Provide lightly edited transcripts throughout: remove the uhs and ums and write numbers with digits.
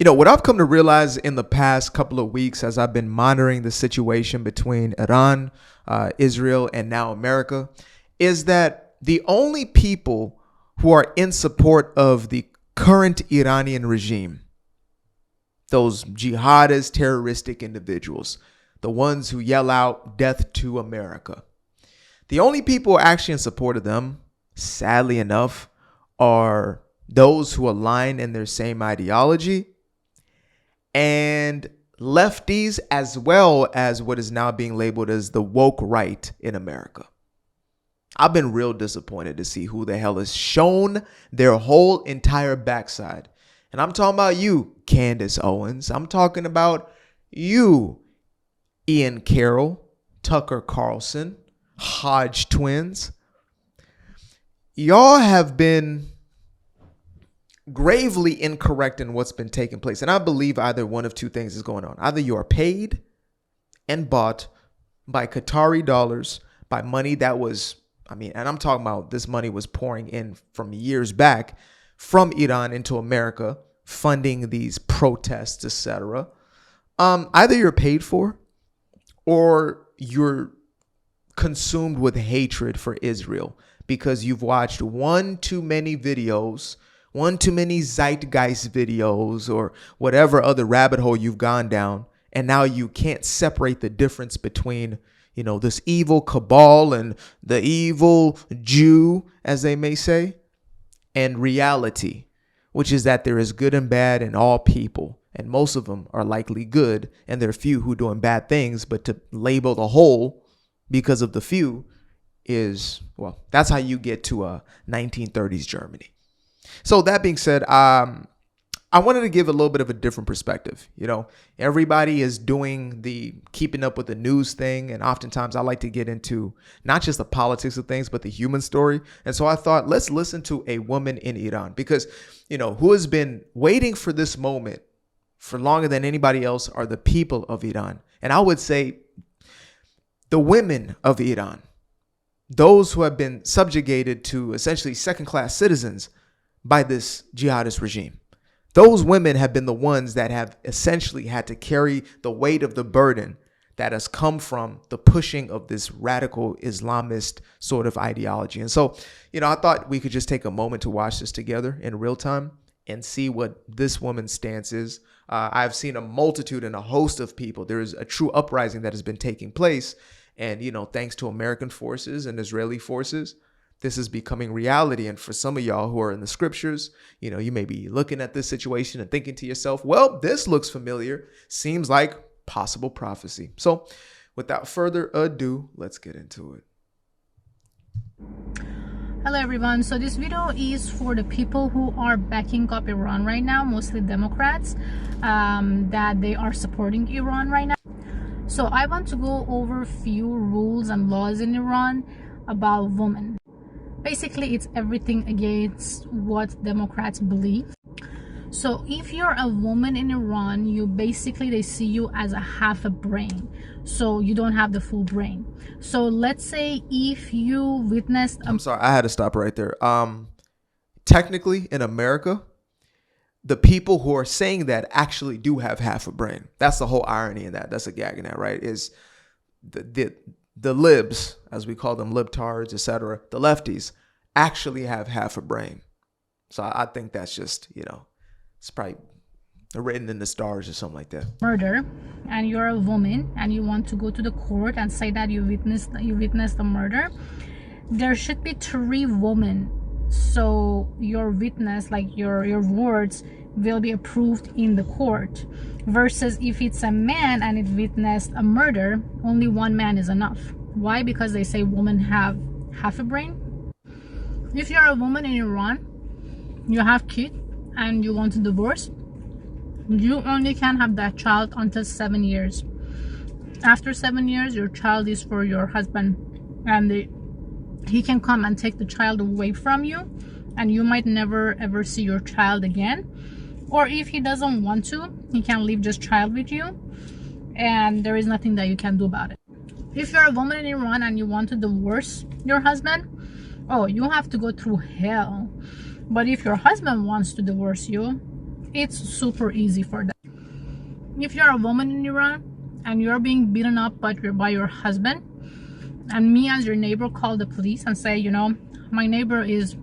What I've come to realize in the past couple of weeks as I've been monitoring the situation between Iran, Israel, and now America is that the only people who are in support of the current Iranian regime, those jihadist, terroristic individuals, the ones who yell out death to America, the only people actually in support of them, sadly enough, are those who align in their same ideology and lefties, as well as what is now being labeled as the woke right in America. I've been real disappointed to see who the hell has shown their whole entire backside. And I'm talking about you, Candace Owens. I'm talking about you, Ian Carroll, Tucker Carlson, Hodge twins. Y'all have been gravely incorrect in what's been taking place. And I believe either one of two things is going on. Either you are paid and bought by Qatari dollars, by money that was, and I'm talking about this money was pouring in from years back from Iran into America, funding these protests, etc. Either you're paid for or you're consumed with hatred for Israel because you've watched one too many videos, one too many zeitgeist videos, or whatever other rabbit hole you've gone down. And now you can't separate the difference between, this evil cabal and the evil Jew, as they may say, and reality, which is that there is good and bad in all people. And most of them are likely good. And there are few who are doing bad things. But to label the whole because of the few is, well, that's how you get to a 1930s Germany. So that being said, I wanted to give a little bit of a different perspective. Everybody is doing the keeping up with the news thing. And oftentimes I like to get into not just the politics of things, but the human story. And so I thought, let's listen to a woman in Iran because, who has been waiting for this moment for longer than anybody else are the people of Iran. And I would say the women of Iran, those who have been subjugated to essentially second-class citizens by this jihadist regime. Those women have been the ones that have essentially had to carry the weight of the burden that has come from the pushing of this radical Islamist sort of ideology. And so, I thought we could just take a moment to watch this together in real time and see what this woman's stance is. I've seen a multitude and a host of people. There is a true uprising that has been taking place. And, thanks to American forces and Israeli forces, this is becoming reality. And for some of y'all who are in the scriptures, you may be looking at this situation and thinking to yourself, well, this looks familiar. Seems like possible prophecy. So without further ado, let's get into it. Hello everyone. So this video is for the people who are backing up Iran right now, mostly Democrats, that they are supporting Iran right now. So I want to go over a few rules and laws in Iran about women. Basically, it's everything against what Democrats believe. So if you're a woman in Iran, they see you as a half a brain. So you don't have the full brain. So let's say if you witnessed... I'm sorry, I had to stop right there. Technically, in America, the people who are saying that actually do have half a brain. That's the whole irony in that. That's a gag in that, right? Is the libs, as we call them, libtards, etc., the lefties, actually have half a brain. So I think that's just, it's probably written in the stars or something like that. Murder, and you're a woman, and you want to go to the court and say that you witnessed the murder. There should be 3 women, so your witness, like your words, will be approved in the court. Versus if it's a man and it witnessed a murder, only 1 man is enough. Why? Because they say women have half a brain. If you're a woman in Iran, you have kids and you want to divorce, you only can have that child until 7 years. After 7 years, your child is for your husband, and he can come and take the child away from you, and you might never ever see your child again. Or if he doesn't want to, he can leave this child with you, and there is nothing that you can do about it. If you're a woman in Iran and you want to divorce your husband, you have to go through hell. But if your husband wants to divorce you, It's super easy for them. If you're a woman in Iran and you're being beaten up by your husband, and me as your neighbor call the police and say, my neighbor is,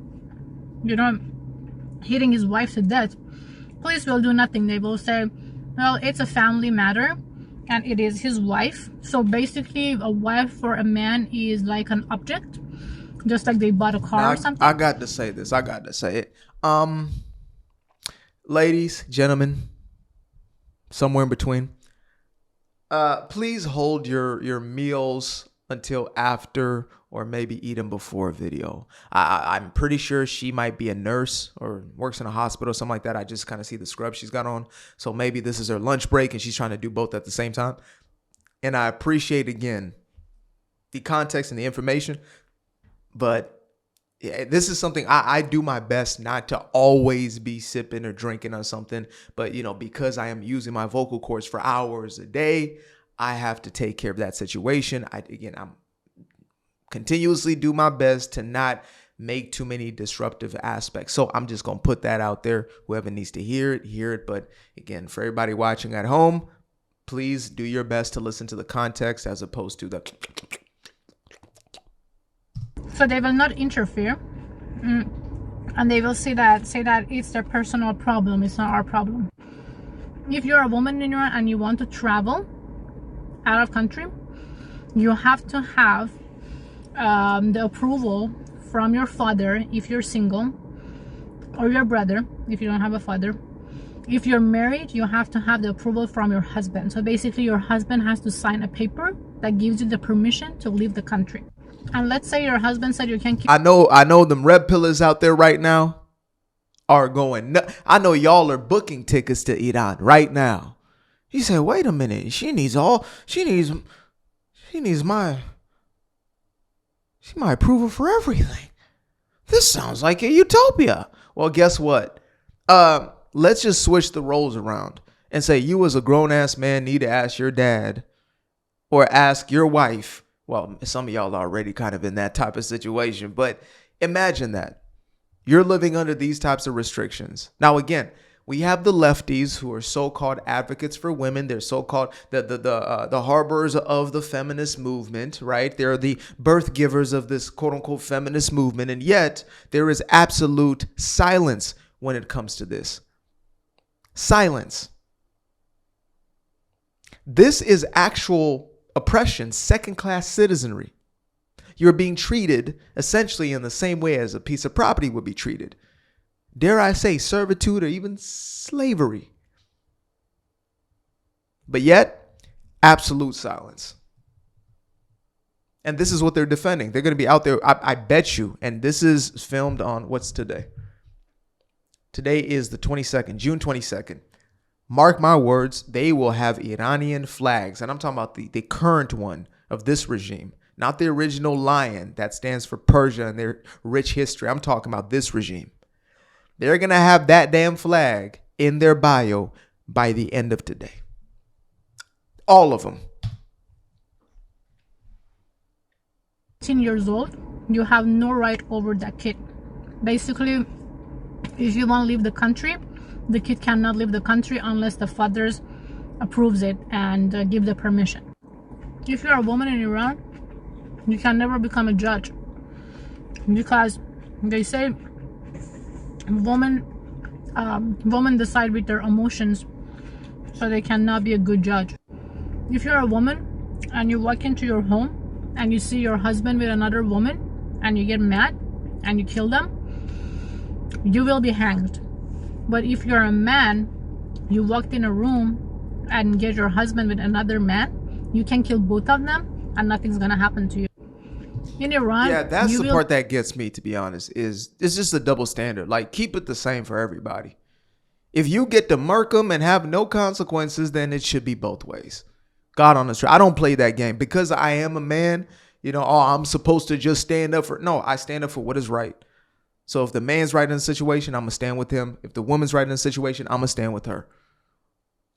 hitting his wife to death, police will do nothing. They will say, well, it's a family matter and it is his wife. So basically, a wife for a man is like an object, just like they bought a car or something. I got to say this. I got to say it. Ladies, gentlemen, somewhere in between, please hold your meals until after, or maybe eat them before a video. I'm pretty sure she might be a nurse or works in a hospital or something like that. I just kind of see the scrub she's got on. So maybe this is her lunch break and she's trying to do both at the same time. And I appreciate, again, the context and the information. But yeah, this is something I do my best not to always be sipping or drinking or something. But, because I am using my vocal cords for hours a day, I have to take care of that situation. I'm continuously do my best to not make too many disruptive aspects. So I'm just going to put that out there. Whoever needs to hear it. But again, for everybody watching at home, please do your best to listen to the context as opposed to the... So they will not interfere. And they will say that it's their personal problem. It's not our problem. If you're a woman in Iran and you want to travel out of country, you have to have the approval from your father if you're single, or your brother if you don't have a father. If you're married, you have to have the approval from your husband. So basically, your husband has to sign a paper that gives you the permission to leave the country. And let's say your husband said you can't keep... I know them red pillars out there right now are going... I know y'all are booking tickets to Iran right now. He said, wait a minute, she needs my approval for everything. This sounds like a utopia. Well, guess what? Let's just switch the roles around and say you as a grown-ass man need to ask your dad or ask your wife. Well, some of y'all are already kind of in that type of situation, but imagine that. You're living under these types of restrictions. Now, again, we have the lefties who are so-called advocates for women. They're so-called the harborers of the feminist movement, right? They're the birth givers of this quote-unquote feminist movement. And yet there is absolute silence when it comes to this. Silence. This is actual oppression, second-class citizenry. You're being treated essentially in the same way as a piece of property would be treated. Dare I say servitude or even slavery. But yet, absolute silence. And this is what they're defending. They're going to be out there, I bet you, and this is filmed on, what's today? Today is the 22nd, June 22nd. Mark my words, they will have Iranian flags. And I'm talking about the current one of this regime. Not the original lion that stands for Persia and their rich history. I'm talking about this regime. They're going to have that damn flag in their bio by the end of today. All of them. 18 years old, you have no right over that kid. Basically, if you want to leave the country, the kid cannot leave the country unless the father approves it and give the permission. If you're a woman in Iran, you can never become a judge because they say women decide with their emotions, so they cannot be a good judge. If you're a woman and you walk into your home and you see your husband with another woman and you get mad and you kill them, you will be hanged. But if you're a man, you walked in a room and get your husband with another man, you can kill both of them and nothing's gonna happen to you. In Iran, yeah, that's the part that gets me, to be honest, is it's just a double standard. Like, keep it the same for everybody. If you get to murk them and have no consequences, then it should be both ways. God on the street. I don't play that game because I am a man. I'm supposed to just stand up for. No, I stand up for what is right. So if the man's right in a situation, I'm going to stand with him. If the woman's right in a situation, I'm going to stand with her.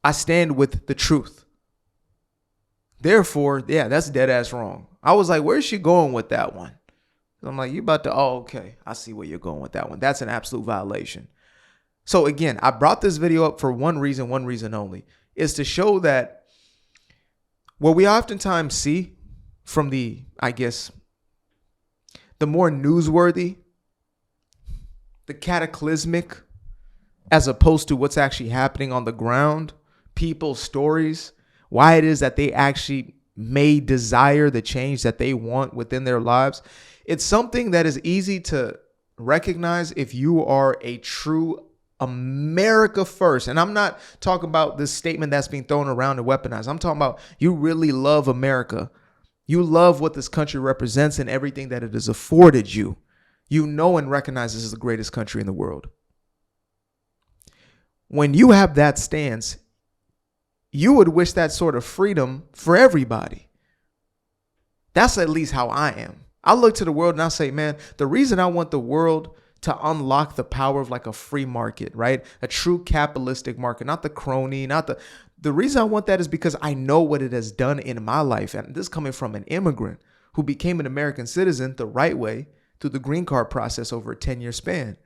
I stand with the truth. Therefore, yeah, that's dead ass wrong. I was like, where's she going with that one? I'm like, you about to, okay. I see where you're going with that one. That's an absolute violation. So again, I brought this video up for one reason only, is to show that what we oftentimes see from the more newsworthy, the cataclysmic, as opposed to what's actually happening on the ground, people's stories, why it is that they actually may desire the change that they want within their lives. It's something that is easy to recognize if you are a true America first. And I'm not talking about this statement that's being thrown around and weaponized. I'm talking about you really love America. You love what this country represents and everything that it has afforded you. You know and recognize this is the greatest country in the world. When you have that stance, you would wish that sort of freedom for everybody. That's at least how I am. I look to the world and I say, man, the reason I want the world to unlock the power of like a free market, right? A true capitalistic market, not the crony, the reason I want that is because I know what it has done in my life. And this coming from an immigrant who became an American citizen the right way through the green card process over a 10-year span.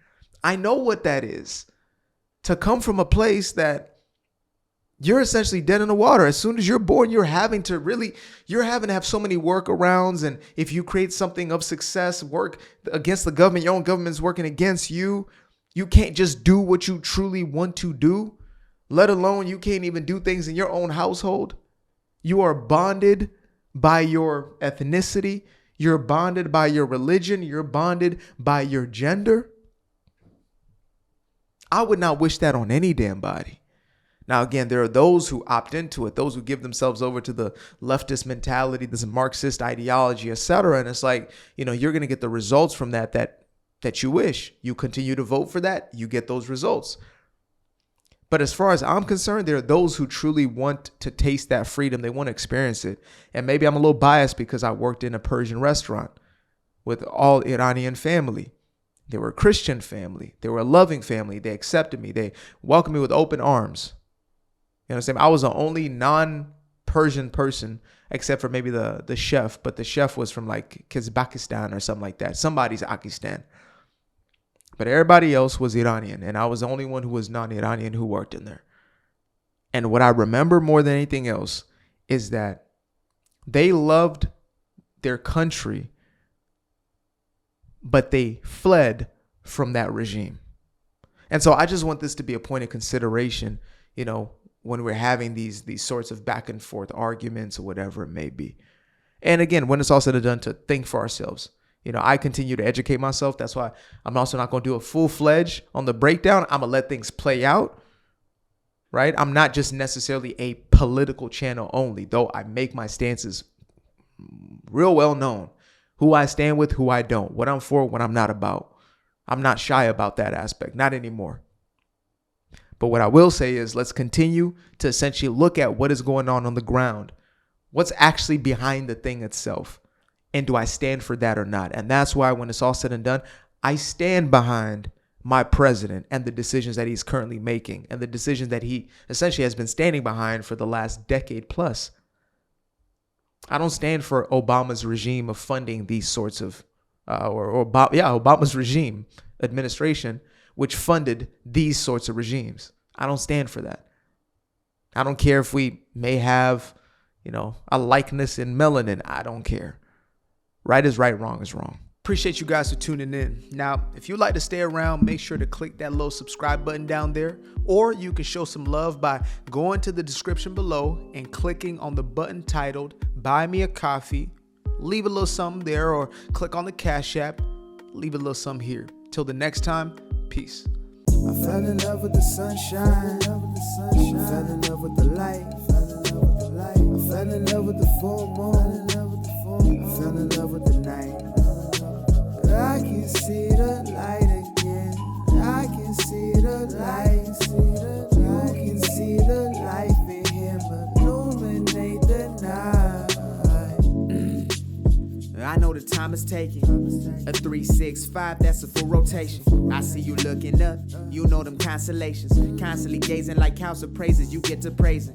I know what that is, to come from a place that you're essentially dead in the water. As soon as you're born, you're having to have so many workarounds. And if you create something of success, work against the government, your own government's working against you. You can't just do what you truly want to do, let alone you can't even do things in your own household. You are bonded by your ethnicity. You're bonded by your religion. You're bonded by your gender. I would not wish that on any damn body. Now, again, there are those who opt into it, those who give themselves over to the leftist mentality, this Marxist ideology, etc. And it's like, you're going to get the results from that you wish. You continue to vote for that, you get those results. But as far as I'm concerned, there are those who truly want to taste that freedom. They want to experience it. And maybe I'm a little biased because I worked in a Persian restaurant with all Iranian family. They were a Christian family. They were a loving family. They accepted me. They welcomed me with open arms. You know what I'm saying? I was the only non-Persian person except for maybe the chef, but the chef was from like Kazakhstan or something like that. Somebody's Akistan. But everybody else was Iranian, and I was the only one who was non-Iranian who worked in there. And what I remember more than anything else is that they loved their country, but they fled from that regime. And so I just want this to be a point of consideration, when we're having these sorts of back and forth arguments or whatever it may be. And again, when it's all said and done, to think for ourselves. I continue to educate myself. That's why I'm also not going to do a full-fledged on the breakdown. I'm going to let things play out, right? I'm not just necessarily a political channel only, though I make my stances real well known. Who I stand with, who I don't, what I'm for, what I'm not about. I'm not shy about that aspect, not anymore. But what I will say is let's continue to essentially look at what is going on the ground. What's actually behind the thing itself? And do I stand for that or not? And that's why when it's all said and done, I stand behind my president and the decisions that he's currently making and the decisions that he essentially has been standing behind for the last decade plus. I don't stand for Obama's regime of funding these sorts of, Obama's regime administration, which funded these sorts of regimes. I don't stand for that. I don't care if we may have, a likeness in melanin. I don't care. Right is right, wrong is wrong. Appreciate you guys for tuning in. Now, if you'd like to stay around, make sure to click that little subscribe button down there, or you can show some love by going to the description below and clicking on the button titled Buy Me a Coffee. Leave a little something there, or click on the Cash App. Leave a little something here. Till the next time, peace. I fell in love with the sunshine. I fell in love with the light. I fell in love with the full moon. I fell in love with the night. But I can see the light again. I can see the light. You can see the life in him illuminate the night. I know the time is taking. A 3-6-5, that's a full rotation. I see you looking up, you know them constellations. Constantly gazing like house of praises, you get to praising.